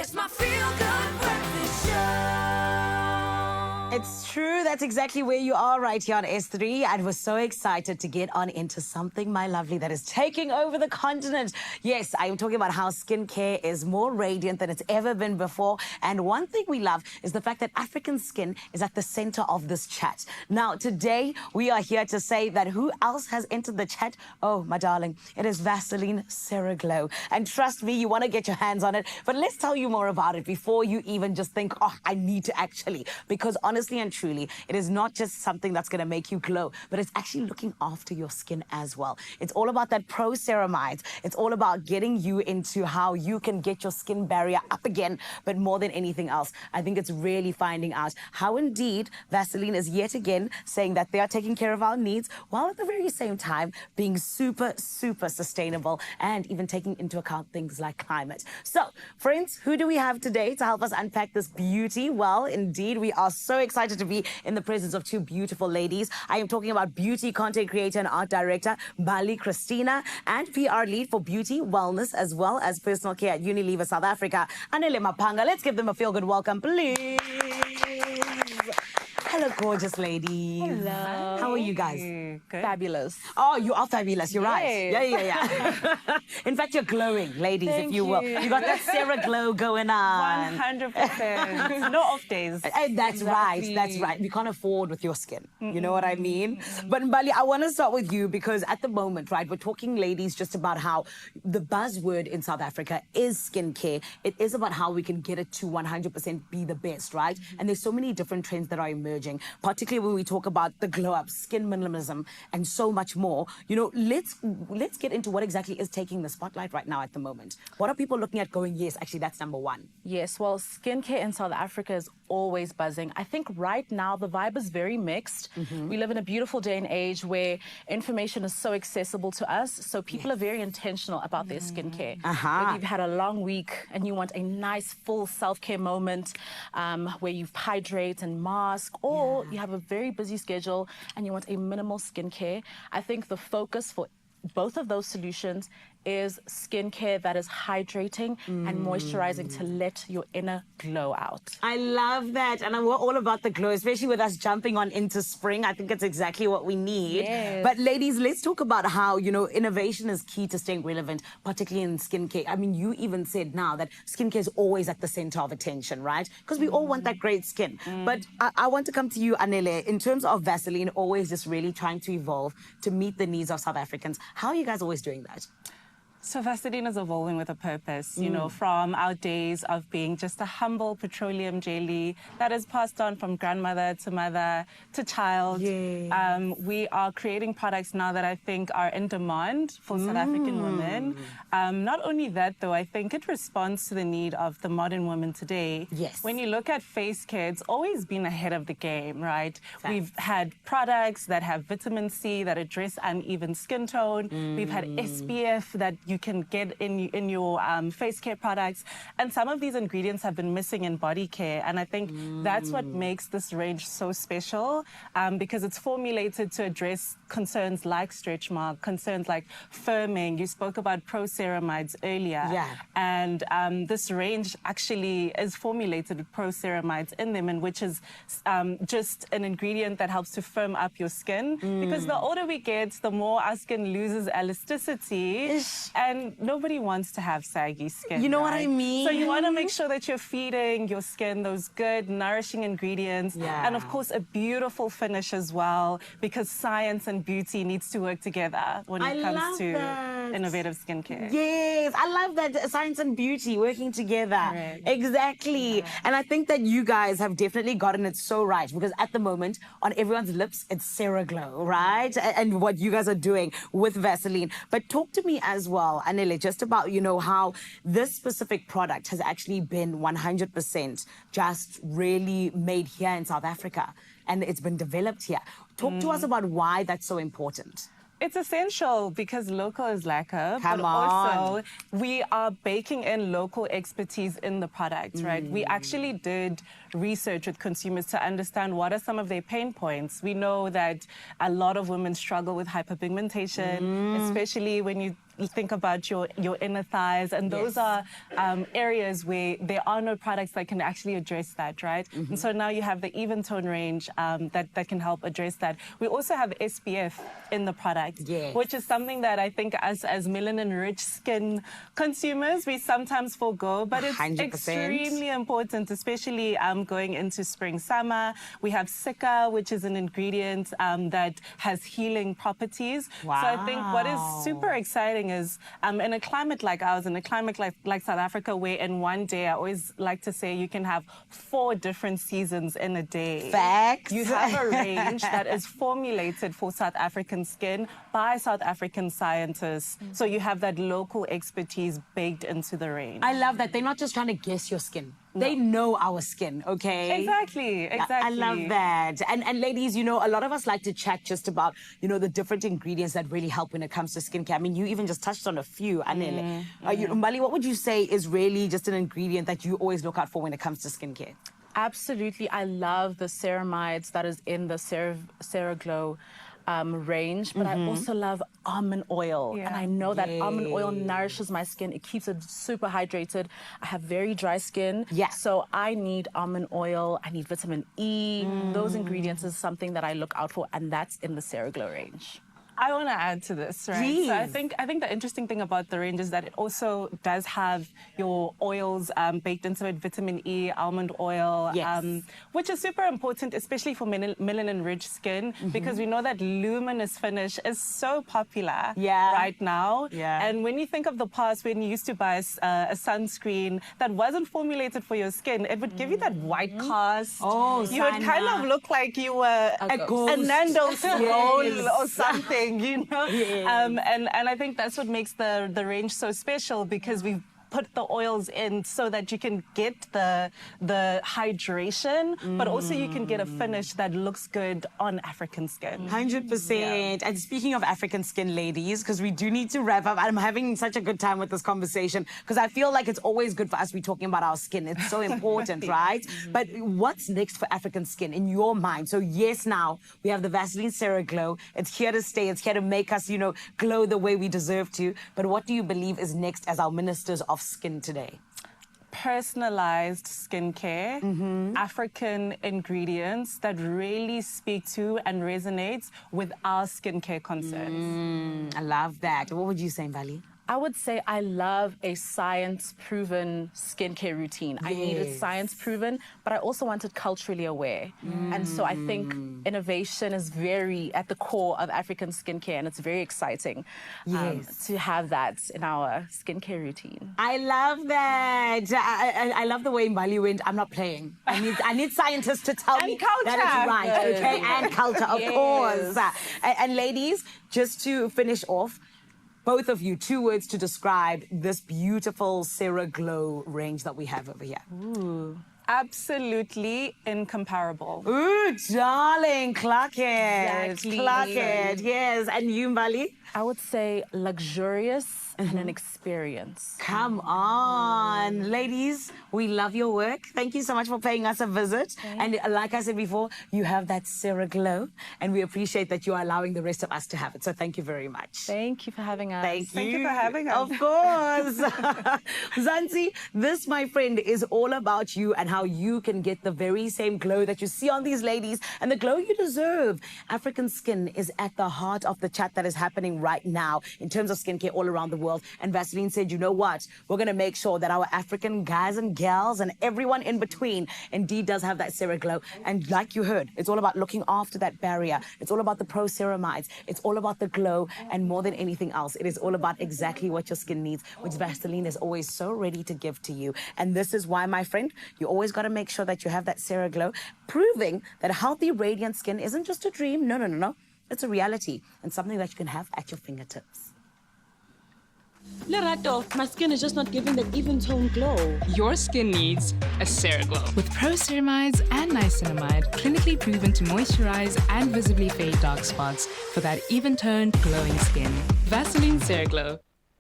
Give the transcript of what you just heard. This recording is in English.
It's my feel-good breakfast show. It's true. That's exactly where you are right here on S3. And we're so excited to get on into something, my lovely, that is taking over the continent. Yes, I am talking about how skincare is more radiant than it's ever been before. And one thing we love is the fact that African skin is at the center of this chat. Now, today, we are here to say that who else has entered the chat? Oh, my darling, it is Vaseline CeraGlow. And trust me, you want to get your hands on it. But let's tell you more about it before you even just think, oh, I need to actually. Because honestly and truly, it is not just something that's going to make you glow, but it's actually looking after your skin as well. It's all about that pro-ceramides. It's all about getting you into how you can get your skin barrier up again. But more than anything else, I think it's really finding out how indeed Vaseline is yet again saying that they are taking care of our needs while at the very same time being super, super sustainable and even taking into account things like climate. So, friends, who do we have today to help us unpack this beauty? Well, indeed, we are so excited to be in the presence of two beautiful ladies. I am talking about beauty content creator and art director Bali Christina and PR lead for beauty, wellness, as well as personal care at Unilever South Africa, Anele Mapanga. Let's give them a feel-good welcome, please. Hello, gorgeous ladies. Hello. How are you guys? Good. Fabulous. Oh, you are fabulous. You're right. Yes. Yeah. In fact, you're glowing, ladies, Thank if you will. you. You got that CeraGlow going on. 100%. No off days. And that's right. Exactly. That's right. We can't afford with your skin. You know what I mean? But Mbali, I want to start with you because at the moment, right, we're talking, ladies, just about how the buzzword in South Africa is skincare. It is about how we can get it to 100% be the best, right? And there's so many different trends that are emerging, particularly when we talk about the glow up, skin minimalism, and so much more. You know, let's get into what exactly is taking the spotlight right now at the moment. What are people looking at going, yes, actually, that's number one? Yes, well, skincare in South Africa is always buzzing. I think right now the vibe is very mixed. We live in a beautiful day and age where information is so accessible to us. So people are very intentional about their skincare. Whether you've had a long week and you want a nice full self-care moment where you hydrate and mask, or you have a very busy schedule and you want a minimal skincare, I think the focus for both of those solutions is skincare that is hydrating and moisturizing to let your inner glow out. I love that. And we're all about the glow, especially with us jumping on into spring. I think it's exactly what we need. Yes. But ladies, let's talk about how, you know, innovation is key to staying relevant, particularly in skincare. I mean, you even said now that skincare is always at the center of attention, right? Because we all want that great skin. But I want to come to you, Anele, in terms of Vaseline, always just really trying to evolve to meet the needs of South Africans. How are you guys always doing that? So Vaseline is evolving with a purpose, you know, from our days of being just a humble petroleum jelly that is passed on from grandmother to mother to child. Yes. We are creating products now that I think are in demand for South African women. Not only that, though, I think it responds to the need of the modern woman today. Yes. When you look at face care, it's always been ahead of the game, right? Fact. We've had products that have vitamin C that address uneven skin tone. We've had SPF that you can get in your face care products, and some of these ingredients have been missing in body care, and I think that's what makes this range so special, because it's formulated to address concerns like stretch mark, concerns like firming. You spoke about pro-ceramides earlier, and this range actually is formulated with pro-ceramides in them, and which is just an ingredient that helps to firm up your skin, because the older we get, the more our skin loses elasticity. And nobody wants to have saggy skin. You know what I mean? So you want to make sure that you're feeding your skin those good, nourishing ingredients. And of course, a beautiful finish as well, because science and beauty needs to work together when it comes to innovative skincare. Yes, I love that, science and beauty working together. Right. Exactly. And I think that you guys have definitely gotten it so right, because at the moment, on everyone's lips, it's CeraGlow, right? And what you guys are doing with Vaseline. But talk to me as well, Anele, just about, you know, how this specific product has actually been 100% just really made here in South Africa, and it's been developed here. Talk to us about why that's so important. It's essential because local is lacquer, Come but on. also we are baking in local expertise in the product, right? We actually did research with consumers to understand what are some of their pain points. We know that a lot of women struggle with hyperpigmentation, especially when you think about your inner thighs, and those are areas where there are no products that can actually address that, right? And so now you have the even tone range that can help address that. We also have SPF in the product, which is something that I think as melanin-rich skin consumers, we sometimes forego, but it's 100%. extremely important, especially going into spring, summer. We have Sika, which is an ingredient that has healing properties. Wow. So I think what is super exciting is in a climate like ours, in a climate like South Africa, where in one day, I always like to say you can have 4 different seasons in a day. Facts. You have a range that is formulated for South African skin by South African scientists. So you have that local expertise baked into the range. I love that. They're not just trying to guess your skin. They know our skin, okay? Exactly. I love that. And ladies, you know, a lot of us like to chat just about, you know, the different ingredients that really help when it comes to skincare. I mean, you even just touched on a few. Mbali, what would you say is really just an ingredient that you always look out for when it comes to skincare? Absolutely. I love the ceramides that is in the CeraGlow range, but I also love almond oil. And I know that almond oil nourishes my skin. It keeps it super hydrated. I have very dry skin. So I need almond oil. I need vitamin E. Those ingredients is something that I look out for, and that's in the CeraGlow range. I want to add to this, right? Please. So I think the interesting thing about the range is that it also does have your oils baked into it, vitamin E, almond oil, which is super important, especially for melanin-rich skin, because we know that luminous finish is so popular right now. And when you think of the past, when you used to buy a sunscreen that wasn't formulated for your skin, it would give you that white cast. You would kind of look like you were a Nando's roll or something. You know, and I think that's what makes the range so special, because we've put the oils in so that you can get the hydration, but also you can get a finish that looks good on African skin. 100%. And speaking of African skin, ladies, because we do need to wrap up. I'm having such a good time with this conversation, because I feel like it's always good for us to be talking about our skin. It's so important, right? But what's next for African skin in your mind? So yes, now we have the Vaseline CeraGlow. It's here to stay. It's here to make us, you know, glow the way we deserve to. But what do you believe is next as our ministers of skin today? Personalized skincare, African ingredients that really speak to and resonates with our skincare concerns. I love that. What would you say, Mbali? I would say I love a science-proven skincare routine. I need it science-proven, but I also want it culturally aware. And so I think innovation is very at the core of African skincare, and it's very exciting to have that in our skincare routine. I love that. I love the way Mbali went, I'm not playing. I need scientists to tell me that it's right, okay? And culture, of course. And ladies, just to finish off, both of you, 2 words to describe this beautiful CeraGlow range that we have over here. Ooh. Absolutely incomparable. Ooh, darling, clock it. Clock it, yes. And you, Mbali? I would say luxurious and an experience. Come on. Ladies, we love your work. Thank you so much for paying us a visit. And like I said before, you have that CeraGlow, and we appreciate that you are allowing the rest of us to have it. So thank you very much. Thank you for having us. Thank you for having us. Of course. Zanzi, this, my friend, is all about you and how you can get the very same glow that you see on these ladies and the glow you deserve. African skin is at the heart of the chat that is happening right now in terms of skincare all around the world. And Vaseline said, you know what? We're going to make sure that our African guys and gals and everyone in between indeed does have that CeraGlow. And like you heard, it's all about looking after that barrier. It's all about the pro-ceramides. It's all about the glow. And more than anything else, it is all about exactly what your skin needs, which Vaseline is always so ready to give to you. And this is why, my friend, you always got to make sure that you have that CeraGlow, proving that healthy, radiant skin isn't just a dream. No, no, no, no. It's a reality and something that you can have at your fingertips. Lerato, my skin is just not giving that even tone glow. Your skin needs a CeraGlow. With pro-ceramides and niacinamide, clinically proven to moisturize and visibly fade dark spots for that even-toned, glowing skin. Vaseline CeraGlow.